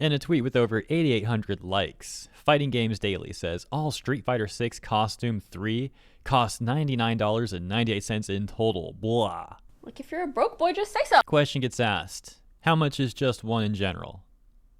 In a tweet with over 8,800 likes, Fighting Games Daily says all Street Fighter 6 Costume 3 costs $99.98 in total. Blah. Like, if you're a broke boy, just say so. Question gets asked, how much is just one in general?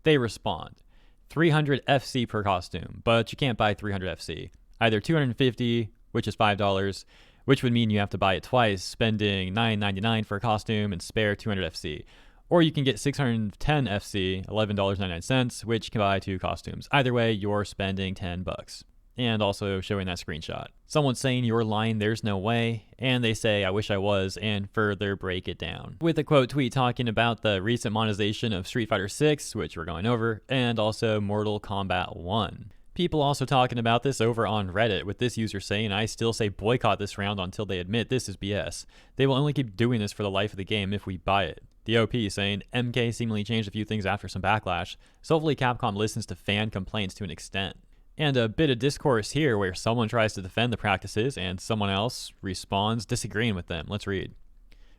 They respond, 300 FC per costume, but you can't buy 300 FC. Either 250, which is $5, which would mean you have to buy it twice, spending $9.99 for a costume and spare 200 FC. Or you can get 610 FC, $11.99, which can buy 2 costumes. Either way, you're spending $10. And also showing that screenshot. Someone's saying you're lying, there's no way, and they say I wish I was, and further break it down. With a quote tweet talking about the recent monetization of Street Fighter 6, which we're going over, and also Mortal Kombat 1. People also talking about this over on Reddit, with this user saying, I still say boycott this round until they admit this is BS. They will only keep doing this for the life of the game if we buy it. The OP saying, MK seemingly changed a few things after some backlash, so hopefully Capcom listens to fan complaints to an extent. And a bit of discourse here where someone tries to defend the practices and someone else responds disagreeing with them. Let's read.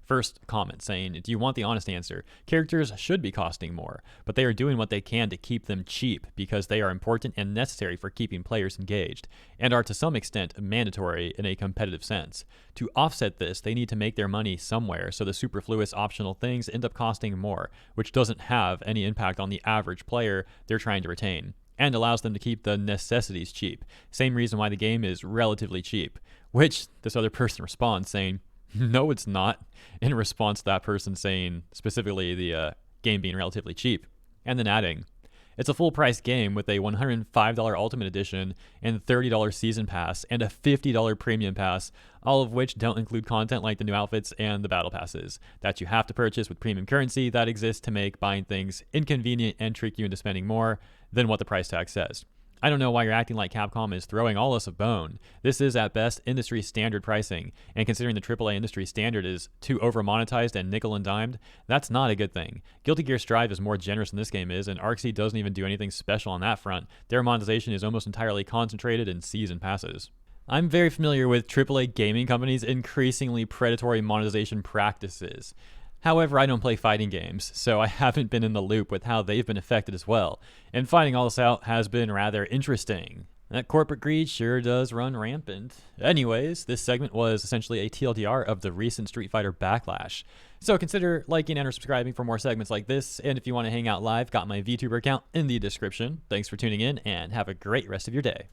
First comment saying, do you want the honest answer? Characters should be costing more, but they are doing what they can to keep them cheap because they are important and necessary for keeping players engaged, and are to some extent mandatory in a competitive sense. To offset this, they need to make their money somewhere, so the superfluous optional things end up costing more, which doesn't have any impact on the average player they're trying to retain, and allows them to keep the necessities cheap. Same reason why the game is relatively cheap, which this other person responds saying, no, it's not, in response to that person saying specifically the game being relatively cheap, and then adding, it's a full price game with a $105 Ultimate Edition and $30 Season Pass and a $50 Premium Pass, all of which don't include content like the new outfits and the Battle Passes that you have to purchase with premium currency that exists to make buying things inconvenient and trick you into spending more than what the price tag says. I don't know why you're acting like Capcom is throwing all us a bone. This is at best industry standard pricing, and considering the AAA industry standard is too over-monetized and nickel and dimed, that's not a good thing. Guilty Gear Strive is more generous than this game is, and ArcSeed doesn't even do anything special on that front. Their monetization is almost entirely concentrated in season passes. I'm very familiar with AAA gaming companies' increasingly predatory monetization practices. However, I don't play fighting games, so I haven't been in the loop with how they've been affected as well, and finding all this out has been rather interesting. That corporate greed sure does run rampant. Anyways, this segment was essentially a TLDR of the recent Street Fighter backlash. So consider liking and or subscribing for more segments like this, and if you want to hang out live, got my VTuber account in the description. Thanks for tuning in, and have a great rest of your day.